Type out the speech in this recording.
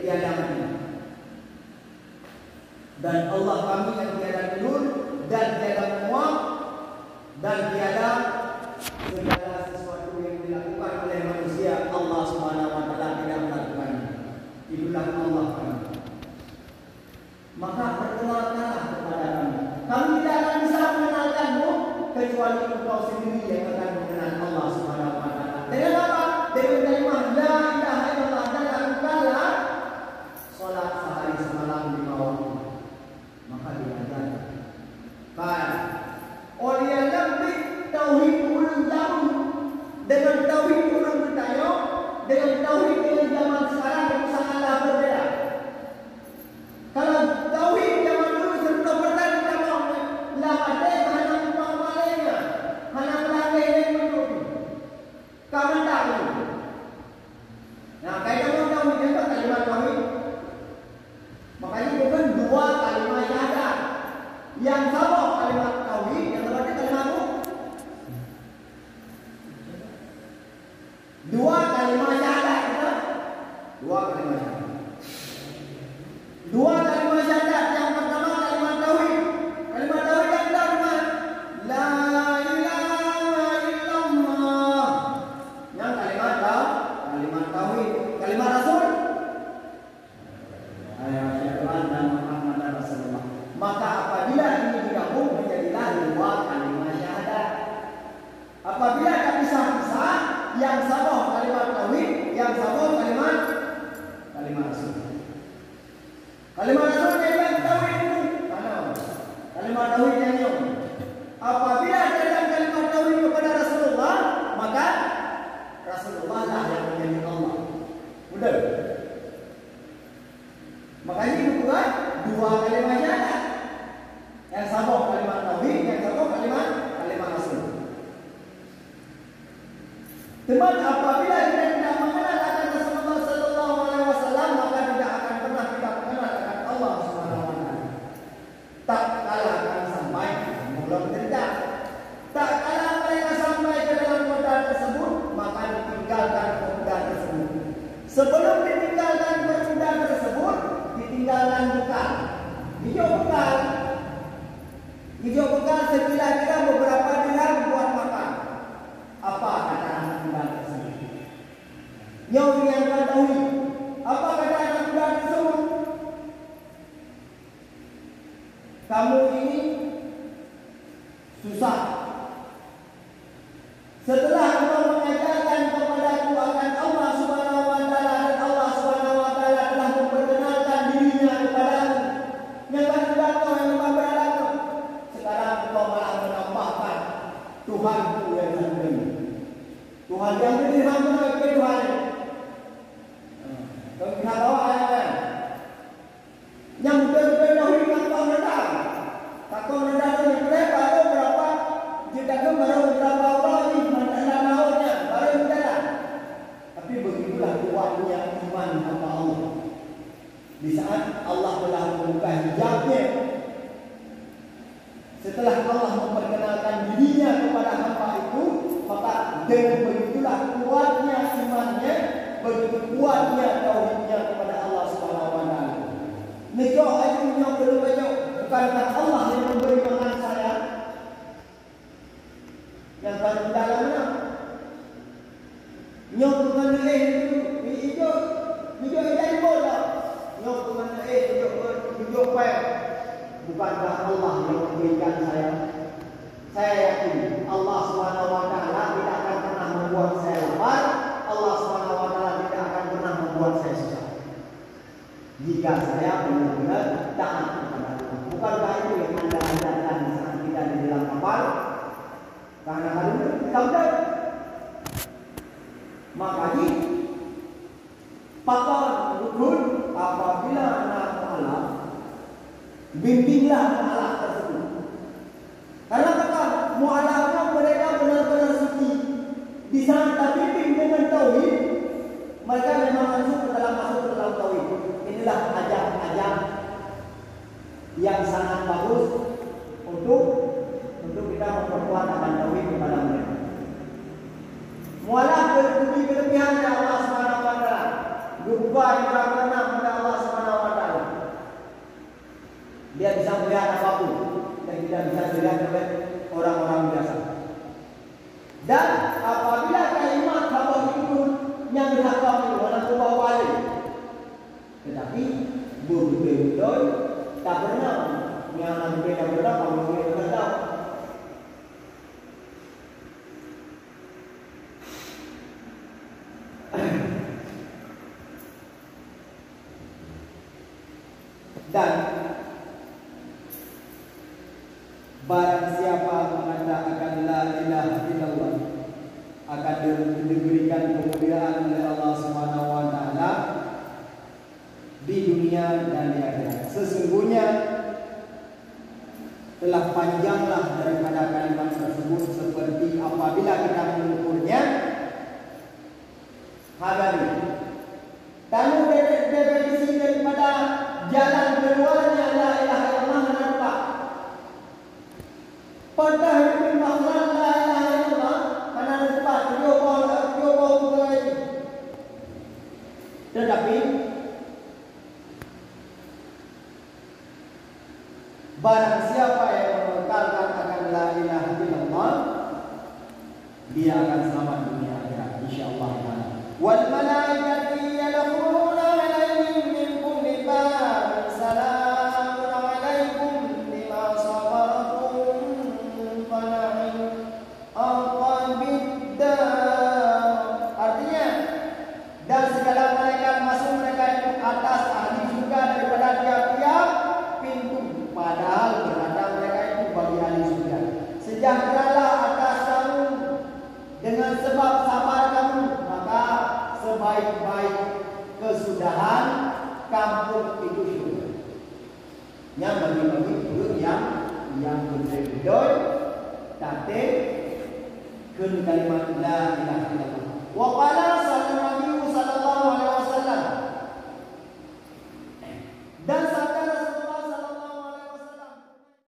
tiada mati. Dan Allah kami yang tiada telur dan tiada menguap dan tiada segala sesuatu yang dilakukan oleh manusia, Allah Subhanahu wa taala tidak melakukan. Itulah Allah kami. Maka perkenalkanlah kepada kami. Kami tidak akan bisa mengenalkanmu kecuali engkau sendiri yang akan mengenal Allah Subhanahu wa taala. Dengan apa? Dengan kalimat la ilaha illallah, dan lakukanlah salat sehari semalam 5 waktu. Maka diajarkan. Baik. Orang yang lebih tauhid ulun jauh dengan tauhid ulun bertanya, dengan tauhid yang zaman sekarang itu sangatlah berbeda. Kalau tauhid zaman dulu sebelum bertanya kita la ada hanya umpamanya, hanya melanggar yang menuju. Kamu tahu. Nah, kaitan tauhid itu kalimat tauhid. Makanya bukan dua kalimat syahadat. Yang sama kalimat tauhid, yang kedua kalimat apa? Dua kalimat syahadat, kan? Dua kalimat syahadat. Dua kalimat syahadat. Yang pertama kalimat tauhid. Kalimat tauhid yang kedua la ilaha illallah. Yang kalimat tauhid. Kalimat rasul. Maka apabila ini digabung menjadilah dua kalimat syahadat. Apabila tak pisah-pisah, yang sama kalimat tauhid, yang sama kalimat rasul. Kalimat rasul yang tauhid itu mana? Kalimat tauhid yang ini. Apabila datang kalimat tauhid kepada Rasulullah, maka Rasulullah lah yang menjadi Allah. Mudah. Makanya itu bukan dua kalimat syahadat. Yang sama kalimat tauhid, yang sama kalimat rasul. Teman, apabila kita tidak mengenal akan Rasulullah sallallahu alaihi wasallam, maka tidak akan pernah kita mengenal akan Allah Subhanahu wa taala. Tak kala akan sampai belum tidak. Tak kala mereka sampai ke dalam kota tersebut, maka ditinggalkan pemuda tersebut. Sebelum ditinggalkan pemuda tersebut, ditinggalkan bekal. Hijau bekal sekira-kira beberapa dirham buat makan. Apa kata anak muda tersebut? Yang yang tahu. Apa kata anak muda tersebut? Kamu ini susah. Setelah engkau mengajarkan kepadaku akan Allah Subhanahu wa taala, dan Allah Subhanahu wa taala telah memperkenalkan dirinya kepadaku, yang kau yang berada, sekarang engkau malah menambahkan Tuhanku yang satu ini. Tuhan yang berdiri hamba ke Tuhan. Kau bisa bawa ayat yang berbeda dengan kau rendah. Tak kau rendah itu berapa? Jika kau baru berapa orang ini menanda naurnya baru menanda. Tapi begitulah kuatnya iman hamba Allah. Di saat Allah telah membuka hijabnya, setelah Allah memperkenalkan dirinya kepada hamba itu, maka dengan begitulah kuatnya imannya, begitu kuatnya tauhidnya kepada Allah Subhanahu wa taala. Nikah ayunya berbanyak, bukankah Allah yang memberi makan saya? Yang paling dalamnya nyok bukan hijau dari bola. Nyok bukan hijau pek. Bukankah Allah yang memberikan saya? Saya yakin Allah Subhanahu wa taala tidak akan pernah membuat saya lapar. Allah Subhanahu wa taala tidak akan pernah membuat saya susah. Jika saya benar-benar taat kepada Allah. Bukankah itu yang Anda ajarkan saat kita di dalam kapal? Karena hal itu kita makanya pakar rukun apabila anak mu'alaf, bimbinglah mu'alaf tersebut. Karena kata mu'alafnya mereka benar-benar suci. Di saat bimbing dengan tauhid, mereka memang masuk ke dalam tauhid. Inilah ajak-ajak yang sangat bagus untuk kita memperkuat akan tauhid kepada mereka. Mualaf berlebihan Allah Subhanahu wa taala. Lupa yang pernah dilihat oleh orang-orang biasa. Dan apabila kalimat khabar itu yang berhakam orang tua wali, tetapi betul-betul tak pernah yang nanti tak pernah kamu tidak tahu. Dan barang siapa mengatakan la ilaha illallah akan diberikan kemuliaan oleh Allah Subhanahu wa taala di dunia dan di akhirat. Sesungguhnya telah panjanglah daripada kalimat tersebut seperti apabila kita mengukurnya hari. Kamu definisi daripada jalan keluarnya la ilaha illallah apa? Pada hari makna la ilaha illallah mana tempat dia bawa lagi. Tetapi barang siapa yang mengekalkan akan la ilaha illallah, dia akan selamat dunia akhirat insyaallah taala. Wal malaikatu yadkhuluna alaihim min kulli bab salamun alaikum bima sabartum fana'im aqabidda. Artinya dan segala malaikat masuk mereka itu atas ahli surga daripada tiap-tiap pintu, padahal berada mereka itu bagi ahli surga. Sejahteralah atas kamu dengan sebab sabar kamu, maka sebaik-baik kesudahan kampung itu surga. Yang bagi-bagi dulu yang betul-betul tate kun kalimat la ilaha illallah. Wa qala sallallahu alaihi